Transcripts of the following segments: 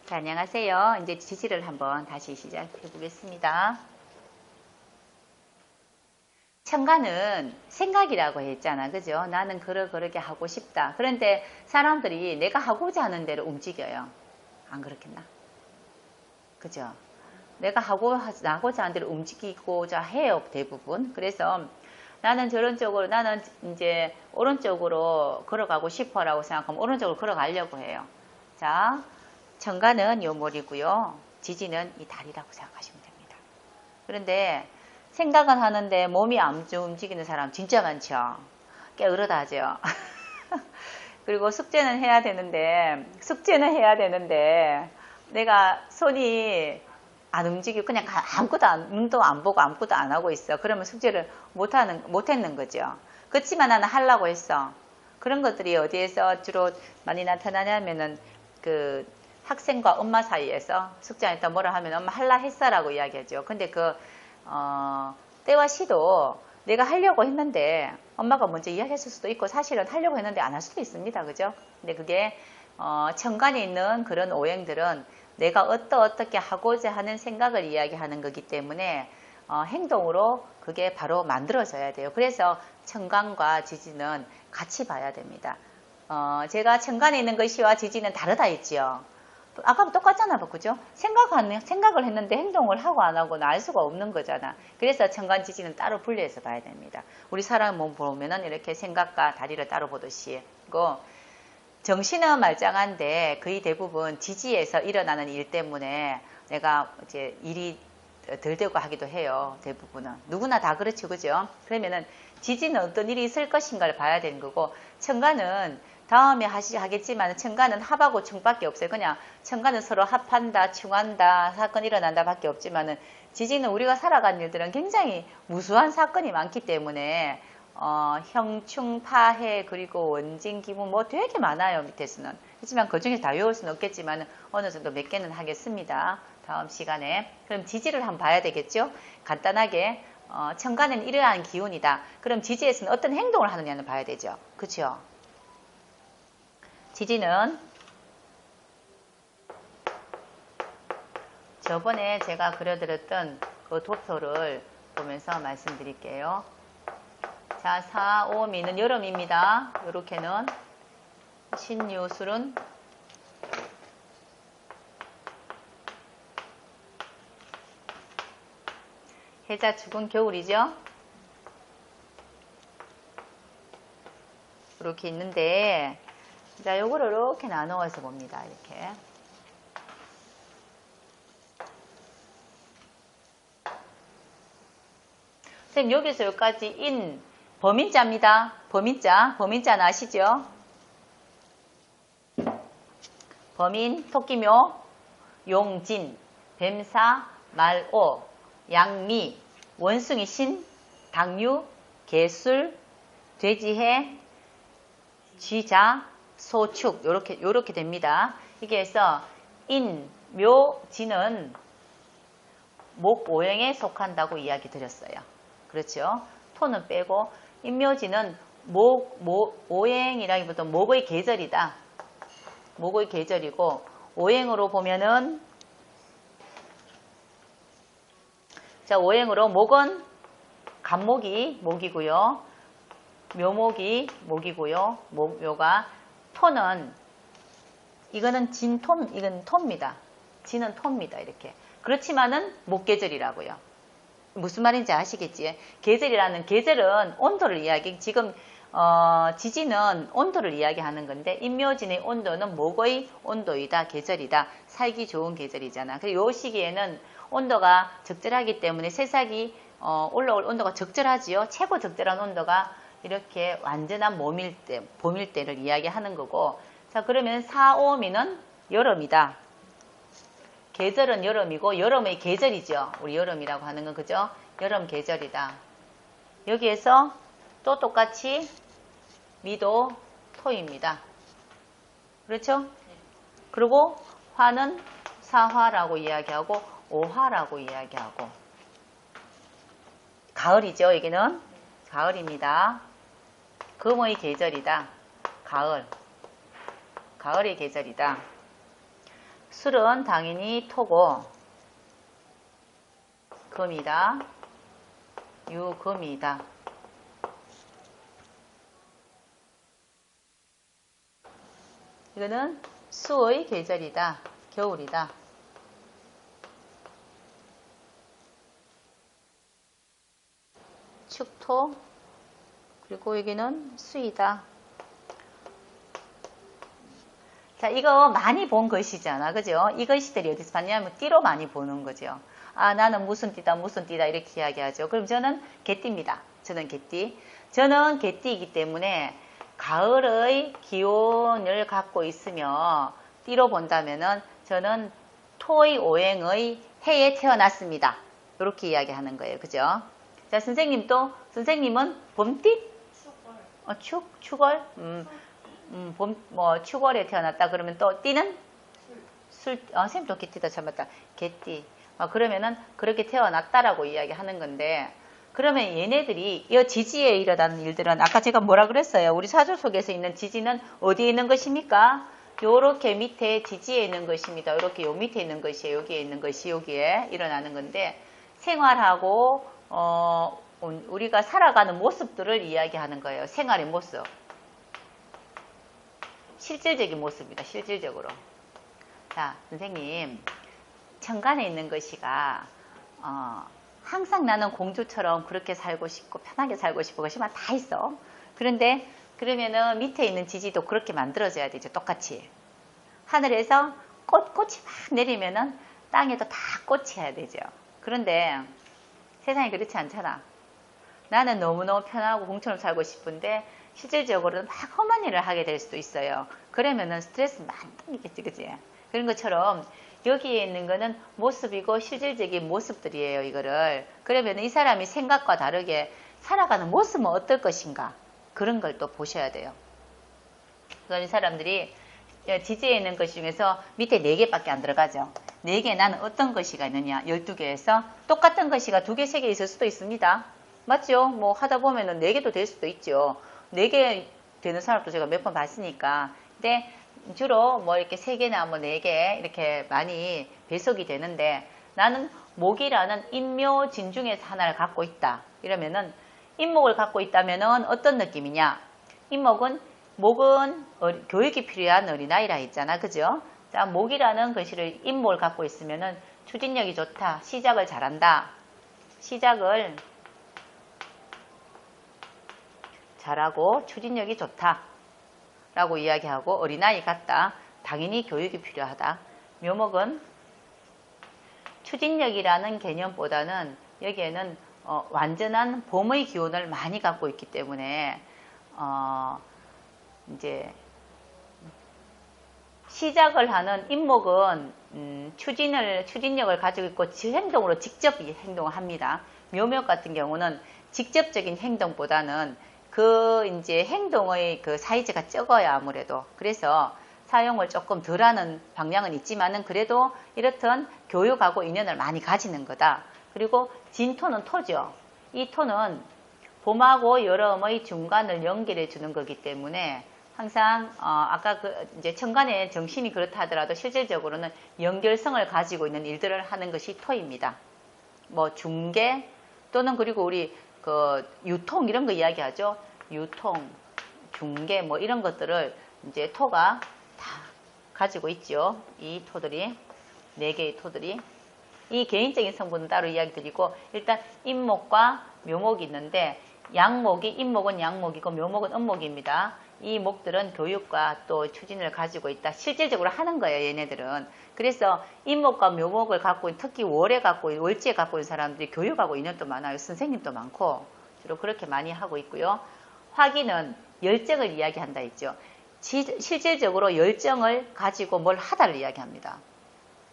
자, 안녕하세요. 이제 지지를 한번 다시 시작해 보겠습니다. 청가는 생각이라고 했잖아. 그죠? 나는 그러게 하고 싶다. 그런데 사람들이 내가 하고자 하는 대로 움직여요. 안 그렇겠나? 그죠? 내가 하고자 하는 대로 움직이고자 해요. 대부분. 그래서 나는 저런 쪽으로, 나는 이제 오른쪽으로 걸어가고 싶어라고 생각하면 오른쪽으로 걸어가려고 해요. 자, 청가는 요 머리고요. 지지는 이 다리라고 생각하시면 됩니다. 그런데 생각은 하는데 몸이 안 움직이는 사람 진짜 많죠. 게으르다 하죠. 그리고 숙제는 해야 되는데 내가 손이 안 움직이고 그냥 눈도 안 보고 아무것도 안 하고 있어. 그러면 숙제를 못했는 거죠. 그렇지만 나는 하려고 했어. 그런 것들이 어디에서 주로 많이 나타나냐면은 그 학생과 엄마 사이에서 숙제 안 했다 뭐라 하면 엄마 할라 했어라고 이야기하죠. 근데 때와 시도 내가 하려고 했는데 엄마가 먼저 이야기했을 수도 있고 사실은 하려고 했는데 안 할 수도 있습니다. 그죠? 근데 그게 천간에 있는 그런 오행들은 내가 어떻게 하고자 하는 생각을 이야기하는 거기 때문에 행동으로 그게 바로 만들어져야 돼요. 그래서 천간과 지지는 같이 봐야 됩니다. 제가 천간에 있는 것이와 지지는 다르다 했지요. 아까 똑같잖아, 그죠? 생각을 했는데 행동을 하고 안 하고는 알 수가 없는 거잖아. 그래서 천간 지지는 따로 분리해서 봐야 됩니다. 우리 사람 몸 보면은 이렇게 생각과 다리를 따로 보듯이. 그리고 정신은 말짱한데 거의 대부분 지지에서 일어나는 일 때문에 내가 이제 일이 덜 되고 하기도 해요. 대부분은. 누구나 다 그렇죠, 그죠? 그러면은 지지는 어떤 일이 있을 것인가를 봐야 되는 거고, 천간은 다음에 하겠지만 천간은 합하고 충밖에 없어요. 그냥 천간은 서로 합한다, 충한다, 사건 일어난다 밖에 없지만은 지지는 우리가 살아가는 일들은 굉장히 무수한 사건이 많기 때문에 형충, 파해, 그리고 원진, 기분 뭐 되게 많아요. 밑에서는. 하지만 그 중에 다 외울 수는 없겠지만 어느 정도 몇 개는 하겠습니다. 다음 시간에. 그럼 지지를 한번 봐야 되겠죠? 간단하게 천간은 이러한 기운이다. 그럼 지지에서는 어떤 행동을 하느냐는 봐야 되죠. 그렇죠? 지지는 저번에 제가 그려드렸던 그 도표를 보면서 말씀드릴게요. 자, 4, 5, 미는 여름입니다. 이렇게는 신유술은 해자 축은 겨울이죠. 이렇게 있는데 자, 요거를 이렇게 나누어서 봅니다. 이렇게. 선생님, 여기서 여기까지 범인자입니다. 범인자는 아시죠? 범인, 토끼묘, 용진, 뱀사, 말오, 양미, 원숭이 신, 당유, 개술, 돼지해, 쥐자, 소축 요렇게 됩니다. 이게 해서 인, 묘, 지는 목 오행에 속한다고 이야기 드렸어요. 그렇죠? 토는 빼고 인묘지는 오행이라기보다 목의 계절이다. 목의 계절이고 오행으로 보면은 자, 오행으로 목은 간목이 목이고요. 묘목이 목이고요. 묘가 토는 이거는 이건 토입니다. 지는 토입니다. 이렇게. 그렇지만은 목계절이라고요. 무슨 말인지 아시겠지? 계절은 온도를 지금 지지는 온도를 이야기하는 건데 인묘진의 온도는 목의 온도이다. 계절이다. 살기 좋은 계절이잖아. 그리고 이 시기에는 온도가 적절하기 때문에 새싹이 올라올 온도가 적절하지요. 최고 적절한 온도가 이렇게 완전한 봄일 때를 이야기하는 거고, 자, 그러면 4, 5미는 여름이다. 계절은 여름이고 여름의 계절이죠. 우리 여름이라고 하는 건 그죠? 여름 계절이다. 여기에서 또 똑같이 미도 토입니다. 그렇죠? 그리고 화는 사화라고 이야기하고 오화라고 이야기하고 가을이죠. 여기는 가을입니다. 금의 계절이다. 가을의 계절이다. 술은 당연히 토고 금이다. 유금이다. 이거는 수의 계절이다. 겨울이다. 축토. 그리고 여기는 수이다. 자, 이거 많이 본 것이잖아. 그죠? 이 글씨들이 어디서 봤냐면 띠로 많이 보는 거죠. 아, 나는 무슨 띠다, 무슨 띠다 이렇게 이야기하죠. 그럼 저는 개띠입니다. 저는 개띠. 저는 개띠이기 때문에 가을의 기온을 갖고 있으며 띠로 본다면은 저는 토의 오행의 해에 태어났습니다. 이렇게 이야기하는 거예요. 그죠? 자, 선생님은 봄띠? 축월? 축월에 태어났다. 그러면 또 띠는? 선생님 또 개띠다. 잘 맞다. 개띠. 그러면은 그렇게 태어났다라고 이야기하는 건데, 그러면 얘네들이 이 지지에 일어나는 일들은 아까 제가 뭐라 그랬어요? 우리 사주 속에서 있는 지지는 어디에 있는 것입니까? 요렇게 밑에 지지에 있는 것입니다. 요렇게 요 밑에 있는 것이 여기에 있는 것이 여기에 일어나는 건데, 생활하고 우리가 살아가는 모습들을 이야기하는 거예요. 생활의 모습. 실질적인 모습입니다. 실질적으로. 자, 선생님, 천간에 있는 것이가 항상 나는 공주처럼 그렇게 살고 싶고 편하게 살고 싶고 것이만 다 있어. 그런데 그러면은 밑에 있는 지지도 그렇게 만들어져야 되죠. 똑같이. 하늘에서 꽃이 막 내리면은 땅에도 다 꽃이 해야 되죠. 그런데 세상이 그렇지 않잖아. 나는 너무너무 편하고 공처럼 살고 싶은데 실질적으로는 막 험한 일을 하게 될 수도 있어요. 그러면은 스트레스 많이 받겠지, 그치? 그런 것처럼 여기에 있는 거는 모습이고 실질적인 모습들이에요, 이거를. 그러면 이 사람이 생각과 다르게 살아가는 모습은 어떨 것인가? 그런 걸 또 보셔야 돼요. 그런 사람들이 지지에 있는 것 중에서 밑에 4개밖에 안 들어가죠. 4개 나는 어떤 것이가 있느냐? 12개에서 똑같은 것이가 2개, 3개 있을 수도 있습니다. 맞죠? 뭐 하다 보면은 4개도 될 수도 있죠. 4개 되는 사람도 제가 몇 번 봤으니까. 근데 주로 뭐 이렇게 3개나 뭐 4개 이렇게 많이 배속이 되는데, 나는 목이라는 인묘 진 중에서 하나를 갖고 있다. 이러면은 인목을 갖고 있다면은 어떤 느낌이냐? 목은 교육이 필요한 어린아이라 했잖아. 그죠? 자, 목이라는 것을 인목을 갖고 있으면은 추진력이 좋다. 시작을 잘한다. 시작을 잘하고 추진력이 좋다 라고 이야기하고, 어린아이 같다. 당연히 교육이 필요하다. 묘목은 추진력이라는 개념보다는 여기에는 완전한 봄의 기운을 많이 갖고 있기 때문에 이제 시작을 하는 인목은 추진력을 가지고 있고 행동으로 직접 행동을 합니다. 묘목 같은 경우는 직접적인 행동보다는 이제 행동의 그 사이즈가 적어야 아무래도. 그래서 사용을 조금 덜 하는 방향은 있지만은 그래도 이렇든 교육하고 인연을 많이 가지는 거다. 그리고 진토는 토죠. 이 토는 봄하고 여름의 중간을 연결해 주는 거기 때문에 항상 아까 이제 천간의 정신이 그렇다 하더라도 실질적으로는 연결성을 가지고 있는 일들을 하는 것이 토입니다. 뭐 중개 또는 그리고 우리 유통 이런 거 이야기하죠. 유통, 중개 뭐 이런 것들을 이제 토가 다 가지고 있죠. 이 토들이 4개의 토들이. 이 개인적인 성분은 따로 이야기 드리고, 일단 인목과 묘목이 있는데, 인목은 양목이고 묘목은 음목입니다. 이 목들은 교육과 또 추진을 가지고 있다. 실질적으로 하는 거예요, 얘네들은. 그래서 인목과 묘목을 갖고 있는, 특히 월지에 갖고 있는 사람들이 교육하고 인연도 많아요. 선생님도 많고 주로 그렇게 많이 하고 있고요. 화기는 열정을 이야기한다 했죠. 실질적으로 열정을 가지고 뭘 하다를 이야기합니다.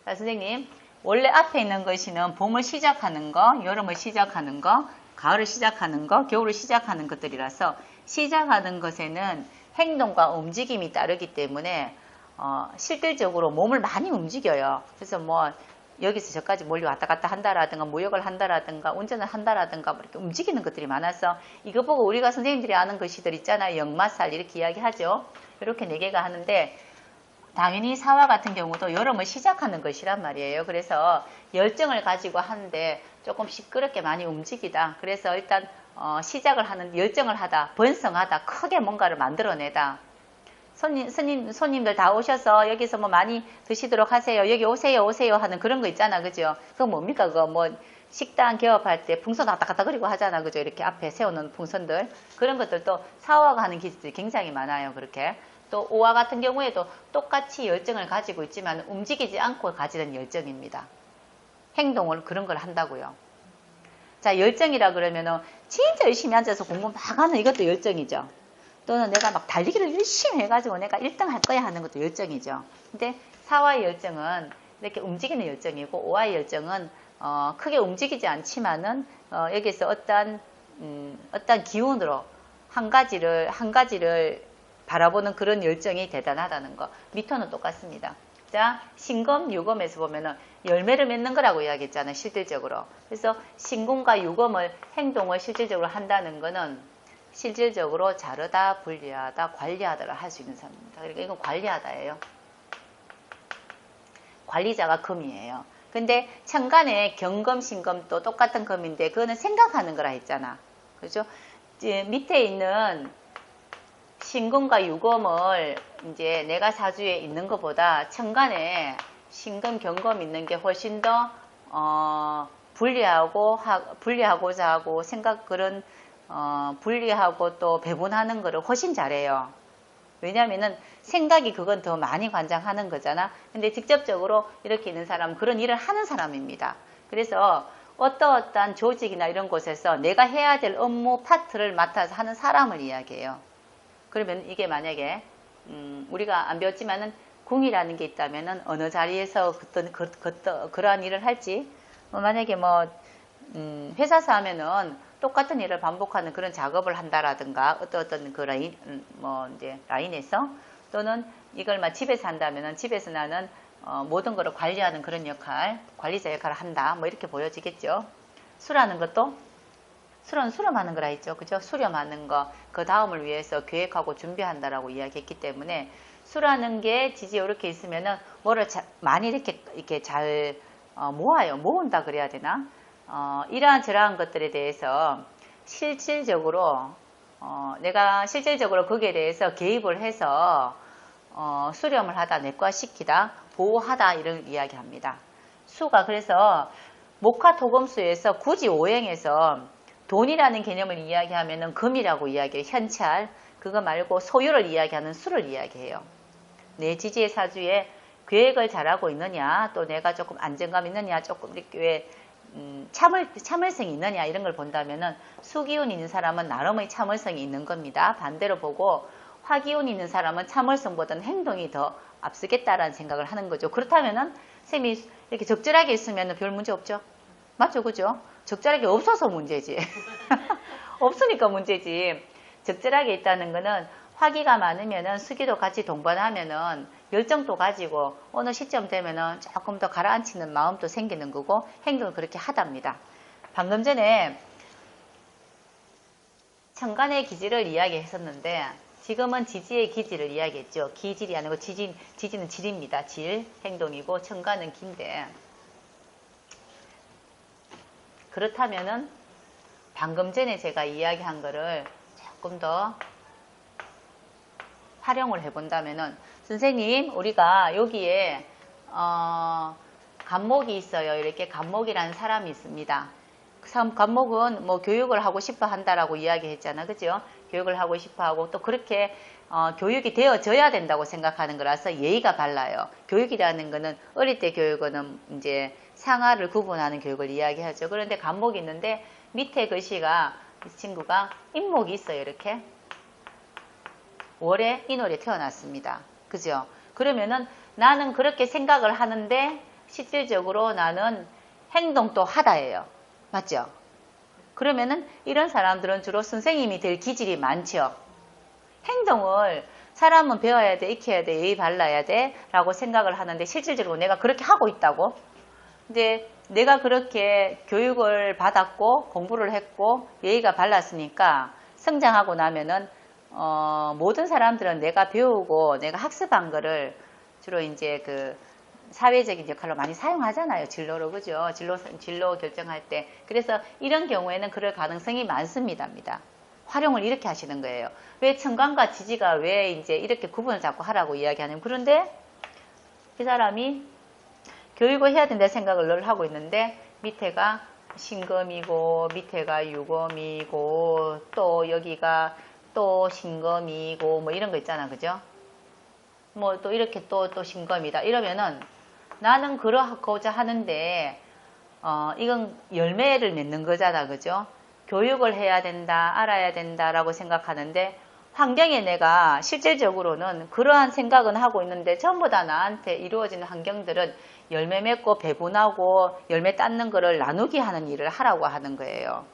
자, 선생님, 원래 앞에 있는 것이는 봄을 시작하는 거, 여름을 시작하는 거, 가을을 시작하는 거, 겨울을 시작하는 것들이라서 시작하는 것에는 행동과 움직임이 따르기 때문에 실질적으로 몸을 많이 움직여요. 그래서 뭐 여기서 저까지 멀리 왔다 갔다 한다라든가 무역을 한다라든가 운전을 한다라든가 뭐 이렇게 움직이는 것들이 많아서, 이거 보고 우리가 선생님들이 아는 것이들 있잖아요. 역마살 이렇게 이야기하죠. 이렇게 4개가 하는데, 당연히 사화 같은 경우도 여름을 시작하는 것이란 말이에요. 그래서 열정을 가지고 하는데 조금 시끄럽게 많이 움직이다. 그래서 일단 시작을 하는 열정을 하다, 번성하다, 크게 뭔가를 만들어내다. 손님들 다 오셔서 여기서 뭐 많이 드시도록 하세요. 여기 오세요, 오세요 하는 그런 거 있잖아. 그죠? 그거 뭡니까? 그거 뭐 식당 개업할 때 풍선 왔다 갔다 그리고 하잖아. 그죠? 이렇게 앞에 세우는 풍선들. 그런 것들도 사화가 하는 기술이 굉장히 많아요. 그렇게. 또 오화 같은 경우에도 똑같이 열정을 가지고 있지만 움직이지 않고 가지는 열정입니다. 행동을 그런 걸 한다고요. 자, 열정이라 그러면은 진짜 열심히 앉아서 공부 막 하는 이것도 열정이죠. 또는 내가 막 달리기를 열심히 해가지고 내가 1등 할 거야 하는 것도 열정이죠. 근데 사화의 열정은 이렇게 움직이는 열정이고 오화의 열정은 크게 움직이지 않지만은 여기서 어떤 기운으로 한 가지를 바라보는 그런 열정이 대단하다는 거. 미토는 똑같습니다. 자, 신금, 유금에서 보면은 열매를 맺는 거라고 이야기했잖아요. 실질적으로. 그래서 신금과 유금을 행동을 실질적으로 한다는 거는 실질적으로 자르다, 분리하다, 관리하다를 할 수 있는 사람입니다. 그러니까 이건 관리하다예요. 관리자가 금이에요. 근데 천간에 경금, 신금도 똑같은 금인데 그거는 생각하는 거라 했잖아. 그렇죠? 밑에 있는 신금과 유금을 이제 내가 사주에 있는 것보다 천간에 신금, 경금 있는 게 훨씬 더 분리하고자 하고 그런 분리하고 또 배분하는 거를 훨씬 잘해요. 왜냐하면은 생각이 그건 더 많이 관장하는 거잖아. 근데 직접적으로 이렇게 있는 사람은 그런 일을 하는 사람입니다. 그래서 어떠한 조직이나 이런 곳에서 내가 해야 될 업무 파트를 맡아서 하는 사람을 이야기해요. 그러면 이게 만약에 우리가 안 배웠지만은 궁이라는 게 있다면은 어느 자리에서 그러한 일을 할지 만약에 회사에서 하면은 똑같은 일을 반복하는 그런 작업을 한다라든가 어떤 그 라인에서 또는 이걸 집에서 한다면은 집에서 나는 모든 것을 관리하는 그런 역할, 관리자 역할을 한다. 이렇게 보여지겠죠. 수라는 것도 수렴하는 거라 했죠. 그죠? 수렴하는 거, 그 다음을 위해서 계획하고 준비한다라고 이야기했기 때문에 수라는 게 지지에 이렇게 있으면은 뭐를 많이 이렇게 잘 모은다 그래야 되나? 이러한 저러한 것들에 대해서 실질적으로 내가 실질적으로 거기에 대해서 개입을 해서 수렴을 하다, 내과시키다, 보호하다 이런 이야기합니다. 수가 그래서 목화토금수에서 굳이 오행에서 돈이라는 개념을 이야기하면은 금이라고 이야기해요. 현찰. 그거 말고 소유를 이야기하는 수를 이야기해요. 내 지지의 사주에 계획을 잘하고 있느냐, 또 내가 조금 안정감 있느냐, 조금 이렇게 참을성이 있느냐 이런 걸 본다면은 수기운이 있는 사람은 나름의 참을성이 있는 겁니다. 반대로 보고 화기운이 있는 사람은 참을성보다는 행동이 더 앞서겠다라는 생각을 하는 거죠. 그렇다면은 쌤이 이렇게 적절하게 있으면 별 문제 없죠. 맞죠, 그죠? 적절하게 없어서 문제지. 없으니까 문제지. 적절하게 있다는 거는 화기가 많으면은 수기도 같이 동반하면은 열정도 가지고 어느 시점 되면은 조금 더 가라앉히는 마음도 생기는 거고 행동을 그렇게 하답니다. 방금 전에 천간의 기질을 이야기했었는데 지금은 지지의 기질을 이야기했죠. 기질이 아니고 지지는 질입니다. 질, 행동이고 천간은 기인데 그렇다면은 방금 전에 제가 이야기한 거를 조금 더 활용을 해본다면은 선생님 우리가 여기에 간목이 있어요. 이렇게 간목이라는 사람이 있습니다. 간목은 교육을 하고 싶어 한다라고 이야기했잖아. 그죠? 교육을 하고 싶어 하고 또 그렇게 교육이 되어져야 된다고 생각하는 거라서 예의가 발라요. 교육이라는 거는 어릴 때 교육은 이제 상하를 구분하는 교육을 이야기하죠. 그런데 간목이 있는데 밑에 글씨가 이 친구가 인목이 있어요. 이렇게 월에 인월에 태어났습니다. 그죠? 그러면은 나는 그렇게 생각을 하는데 실질적으로 나는 행동도 하다예요. 맞죠? 그러면은 이런 사람들은 주로 선생님이 될 기질이 많죠. 행동을 사람은 배워야 돼, 익혀야 돼, 예의 발라야 돼 라고 생각을 하는데 실질적으로 내가 그렇게 하고 있다고. 근데 내가 그렇게 교육을 받았고 공부를 했고 예의가 발랐으니까 성장하고 나면은 모든 사람들은 내가 배우고 내가 학습한 거를 주로 이제 그 사회적인 역할로 많이 사용하잖아요. 진로로, 그죠? 진로 결정할 때. 그래서 이런 경우에는 그럴 가능성이 많습니다. 활용을 이렇게 하시는 거예요. 왜 청강과 지지가 왜 이제 이렇게 구분을 자꾸 하라고 이야기하냐면, 그런데 이 사람이 교육을 해야 된다 생각을 늘 하고 있는데, 밑에가 신금이고, 밑에가 유금이고, 또 여기가 또 신금이고, 뭐 이런 거 있잖아. 그죠? 뭐 또 이렇게 또 신금이다. 이러면은 나는 그러고자 하는데, 이건 열매를 맺는 거잖아. 그죠? 교육을 해야 된다, 알아야 된다라고 생각하는데, 환경에 내가 실질적으로는 그러한 생각은 하고 있는데 전부 다 나한테 이루어지는 환경들은 열매 맺고 배분하고 열매 땄는 거를 나누기 하는 일을 하라고 하는 거예요.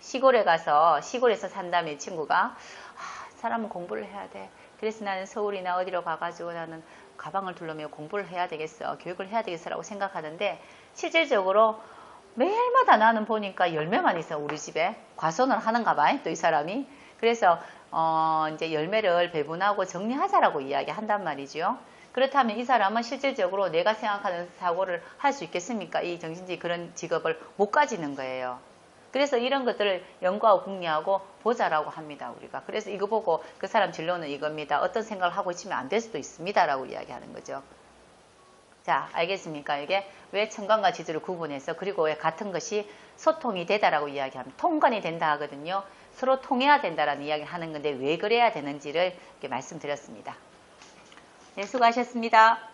시골에 가서 시골에서 산다면 이 친구가 사람은 공부를 해야 돼. 그래서 나는 서울이나 어디로 가가지고 나는 가방을 둘러매고 공부를 해야 되겠어. 교육을 해야 되겠어라고 생각하는데 실질적으로 매일마다 나는 보니까 열매만 있어. 우리 집에 과손을 하는가 봐. 또 이 사람이. 그래서 이제 열매를 배분하고 정리하자라고 이야기한단 말이죠. 그렇다면 이 사람은 실질적으로 내가 생각하는 사고를 할 수 있겠습니까? 이 정신직 그런 직업을 못 가지는 거예요. 그래서 이런 것들을 연구하고 궁리하고 보자라고 합니다. 우리가. 그래서 이거 보고 그 사람 진로는 이겁니다. 어떤 생각을 하고 있으면 안 될 수도 있습니다. 라고 이야기하는 거죠. 자, 알겠습니까? 이게 왜 청간과 지지를 구분해서 그리고 왜 같은 것이 소통이 되다라고 이야기하면 통관이 된다 하거든요. 서로 통해야 된다라는 이야기를 하는 건데 왜 그래야 되는지를 이렇게 말씀드렸습니다. 네, 수고하셨습니다.